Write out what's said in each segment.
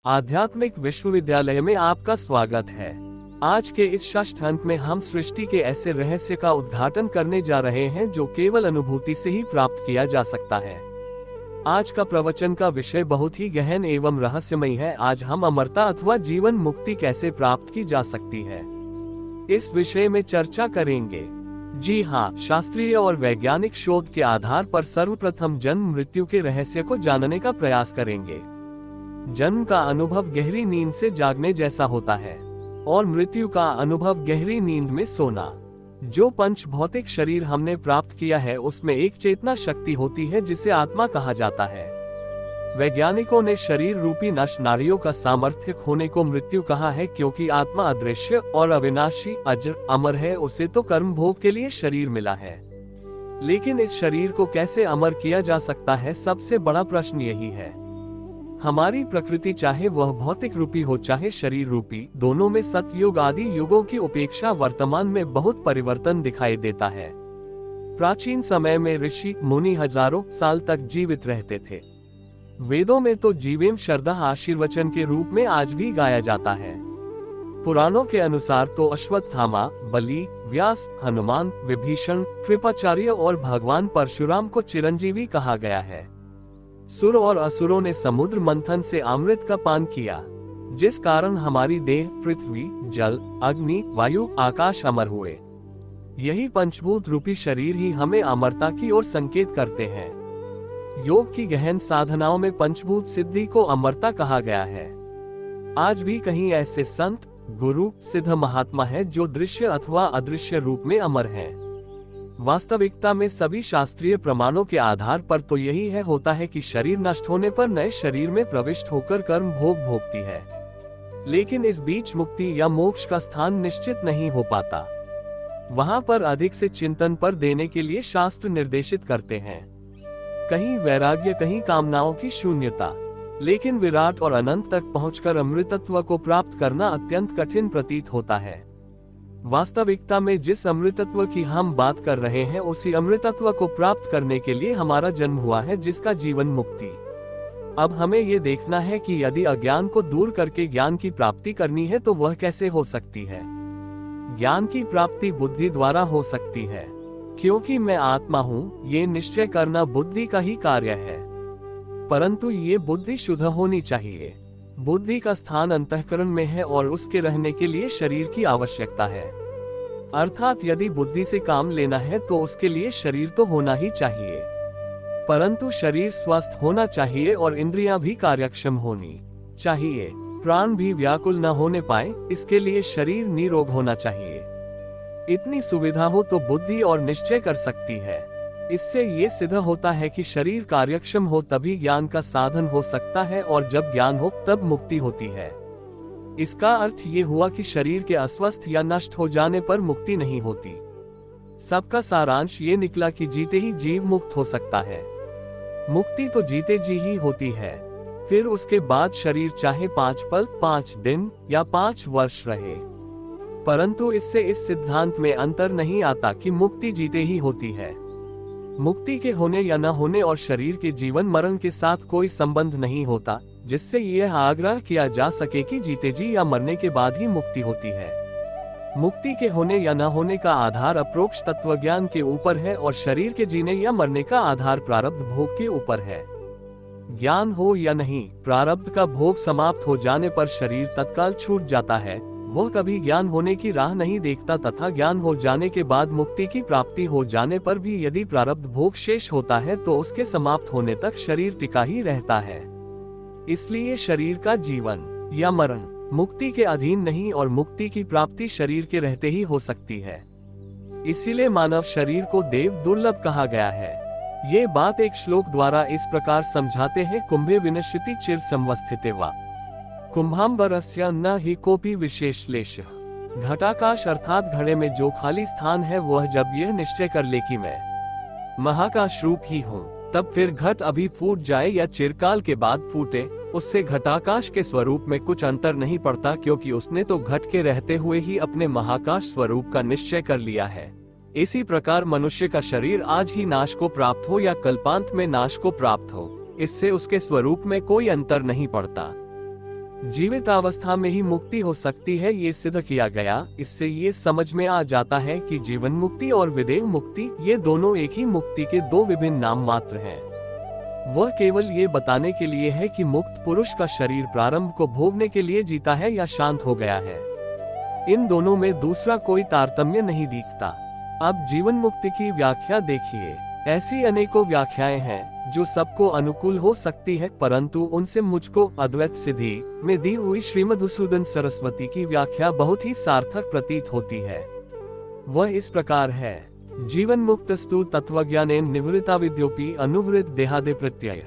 आध्यात्मिक विश्वविद्यालय में आपका स्वागत है। आज के इस षष्ठ अंक में हम सृष्टि के ऐसे रहस्य का उद्घाटन करने जा रहे हैं जो केवल अनुभूति से ही प्राप्त किया जा सकता है। आज का प्रवचन का विषय बहुत ही गहन एवं रहस्यमय है। आज हम अमरता अथवा जीवन मुक्ति कैसे प्राप्त की जा सकती है, इस विषय में चर्चा करेंगे। जी हाँ, शास्त्रीय और वैज्ञानिक शोध के आधार पर सर्वप्रथम जन्म मृत्यु के रहस्य को जानने का प्रयास करेंगे। जन्म का अनुभव गहरी नींद से जागने जैसा होता है और मृत्यु का अनुभव गहरी नींद में सोना। जो पंच भौतिक शरीर हमने प्राप्त किया है उसमें एक चेतना शक्ति होती है जिसे आत्मा कहा जाता है। वैज्ञानिकों ने शरीर रूपी नश नारियों का सामर्थ्य खोने को मृत्यु कहा है, क्योंकि आत्मा अदृश्य और अविनाशी अजर अमर है। उसे तो कर्म भोग के लिए शरीर मिला है, लेकिन इस शरीर को कैसे अमर किया जा सकता है, सबसे बड़ा प्रश्न यही है। हमारी प्रकृति, चाहे वह भौतिक रूपी हो चाहे शरीर रूपी, दोनों में सतयुग आदि युगों की उपेक्षा वर्तमान में बहुत परिवर्तन दिखाई देता है। प्राचीन समय में ऋषि मुनि हजारों साल तक जीवित रहते थे। वेदों में तो जीवेम शरदा आशीर्वचन के रूप में आज भी गाया जाता है। पुराणों के अनुसार तो अश्वत्थामा, बलि, व्यास, हनुमान, विभीषण, कृपाचार्य और भगवान परशुराम को चिरंजीवी कहा गया है। सुर और असुरों ने समुद्र मंथन से अमृत का पान किया, जिस कारण हमारी देह पृथ्वी, जल, अग्नि, वायु, आकाश अमर हुए। यही पंचभूत रूपी शरीर ही हमें अमरता की ओर संकेत करते हैं। योग की गहन साधनाओं में पंचभूत सिद्धि को अमरता कहा गया है। आज भी कहीं ऐसे संत, गुरु, सिद्ध महात्मा है जो दृश्य अथवा अदृश्य रूप में अमर हैं। वास्तविकता में सभी शास्त्रीय प्रमाणों के आधार पर तो यही है होता है कि शरीर नष्ट होने पर नए शरीर में प्रविष्ट होकर कर्म भोग भोगती है, लेकिन इस बीच मुक्ति या मोक्ष का स्थान निश्चित नहीं हो पाता। वहां पर अधिक से चिंतन पर देने के लिए शास्त्र निर्देशित करते हैं। कहीं वैराग्य, कहीं कामनाओं की शून्यता, लेकिन विराट और अनंत तक पहुंचकर अमृतत्व को प्राप्त करना अत्यंत कठिन प्रतीत होता है। वास्तविकता में जिस अमृतत्व की हम बात कर रहे हैं उसी अमृतत्व को प्राप्त करने के लिए हमारा जन्म हुआ है, जिसका जीवन मुक्ति। अब हमें ये देखना है कि यदि अज्ञान को दूर करके ज्ञान की प्राप्ति करनी है तो वह कैसे हो सकती है। ज्ञान की प्राप्ति बुद्धि द्वारा हो सकती है, क्योंकि मैं आत्मा हूँ, ये निश्चय करना बुद्धि का ही कार्य है। परंतु ये बुद्धि शुद्ध होनी चाहिए। बुद्धि का स्थान अंतःकरण में है और उसके रहने के लिए शरीर की आवश्यकता है। अर्थात यदि बुद्धि से काम लेना है तो उसके लिए शरीर तो होना ही चाहिए, परंतु शरीर स्वस्थ होना चाहिए और इंद्रियां भी कार्यक्षम होनी चाहिए। प्राण भी व्याकुल न होने पाए, इसके लिए शरीर निरोग होना चाहिए। इतनी सुविधा हो तो बुद्धि और निश्चय कर सकती है। इससे ये सिद्ध होता है कि शरीर कार्यक्षम हो तभी ज्ञान का साधन हो सकता है, और जब ज्ञान हो तब मुक्ति होती है। इसका अर्थ ये हुआ कि शरीर के अस्वस्थ या नष्ट हो जाने पर मुक्ति नहीं होती। सबका सारांश ये निकला कि जीते ही जीव मुक्त हो सकता है। मुक्ति तो जीते जी ही होती है, फिर उसके बाद शरीर चाहे 5 पल, 5 दिन या 5 वर्ष रहे, परंतु इससे इस सिद्धांत में अंतर नहीं आता कि मुक्ति जीते ही होती है। मुक्ति के होने या न होने और शरीर के जीवन मरण के साथ कोई संबंध नहीं होता, जिससे यह आग्रह किया जा सके कि जीते जी या मरने के बाद ही मुक्ति होती है। मुक्ति के होने या न होने का आधार अप्रोक्ष तत्वज्ञान के ऊपर है और शरीर के जीने या मरने का आधार प्रारब्ध भोग के ऊपर है। ज्ञान हो या नहीं, प्रारब्ध का भोग समाप्त हो जाने पर शरीर तत्काल छूट जाता है। वह कभी ज्ञान होने की राह नहीं देखता, तथा ज्ञान हो जाने के बाद मुक्ति की प्राप्ति हो जाने पर भी यदि प्रारब्ध भोग शेष होता है तो उसके समाप्त होने तक शरीर टिका ही रहता है। इसलिए शरीर का जीवन या मरण मुक्ति के अधीन नहीं और मुक्ति की प्राप्ति शरीर के रहते ही हो सकती है। इसीलिए मानव शरीर को देव दुर्लभ कहा गया है। ये बात एक श्लोक द्वारा इस प्रकार समझाते हैं, कुंभे विनश्यति चिर संवस्थिते वा कुंभाम्बरस्य न ही कोपी विशेष लेशः। घटाकाश अर्थात घड़े में जो खाली स्थान है, वह जब यह निश्चय कर ले कि मैं महाकाश रूप ही हूँ, तब फिर घट अभी फूट जाए या चिरकाल के बाद फूटे, उससे घटाकाश के स्वरूप में कुछ अंतर नहीं पड़ता, क्योंकि उसने तो घट के रहते हुए ही अपने महाकाश स्वरूप का निश्चय कर लिया है। इसी प्रकार मनुष्य का शरीर आज ही नाश को प्राप्त हो या कल्पांत में नाश को प्राप्त हो, इससे उसके स्वरूप में कोई अंतर नहीं पड़ता। जीवित अवस्था में ही मुक्ति हो सकती है, ये सिद्ध किया गया। इससे ये समझ में आ जाता है कि जीवन मुक्ति और विदेह मुक्ति ये दोनों एक ही मुक्ति के दो विभिन्न नाम मात्र हैं। वह केवल ये बताने के लिए है कि मुक्त पुरुष का शरीर प्रारंभ को भोगने के लिए जीता है या शांत हो गया है। इन दोनों में दूसरा कोई तारतम्य नहीं दिखता। अब जीवन मुक्ति की व्याख्या देखिए। ऐसी अनेकों व्याख्याएं हैं जो सबको अनुकूल हो सकती है, परंतु उनसे मुझको अद्वैत सिद्धि में दी हुई श्रीमधुसूदन सरस्वती की व्याख्या बहुत ही सार्थक प्रतीत होती है। वह इस प्रकार है। जीवन मुक्तस्तु तत्वज्ञानेन निवृत्ता विद्योपि अनुवृत देहादे प्रत्यय।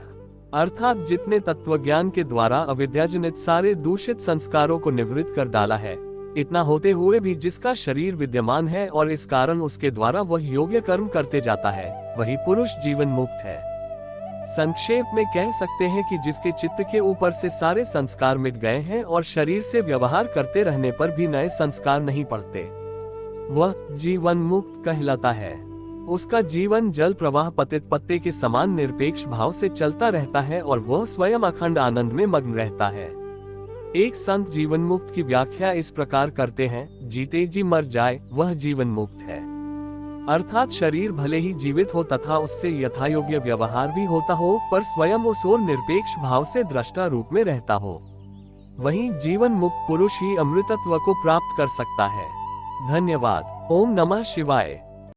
अर्थात जितने तत्वज्ञान के द्वारा अविद्याजनित सारे दूषित संस्कारों को निवृत्त कर डाला है, इतना होते हुए भी जिसका शरीर विद्यमान है और इस कारण उसके द्वारा वह योग्य कर्म करते जाता है, वही पुरुष जीवन मुक्त है। संक्षेप में कह सकते हैं कि जिसके चित्त के ऊपर से सारे संस्कार मिट गए हैं और शरीर से व्यवहार करते रहने पर भी नए संस्कार नहीं पड़ते, वह जीवन मुक्त कहलाता है। उसका जीवन जल प्रवाह पतित पत्ते के समान निरपेक्ष भाव से चलता रहता है और वह स्वयं अखंड आनंद में मग्न रहता है। एक संत जीवन मुक्त की व्याख्या इस प्रकार करते हैं, जीते जी मर जाए वह जीवन मुक्त है। अर्थात शरीर भले ही जीवित हो तथा उससे यथायोग्य व्यवहार भी होता हो, पर स्वयं उस ओर निरपेक्ष भाव से दृष्टा रूप में रहता हो। वहीं जीवन मुक्त पुरुष ही अमृतत्व को प्राप्त कर सकता है। धन्यवाद। ओम नमः शिवाय।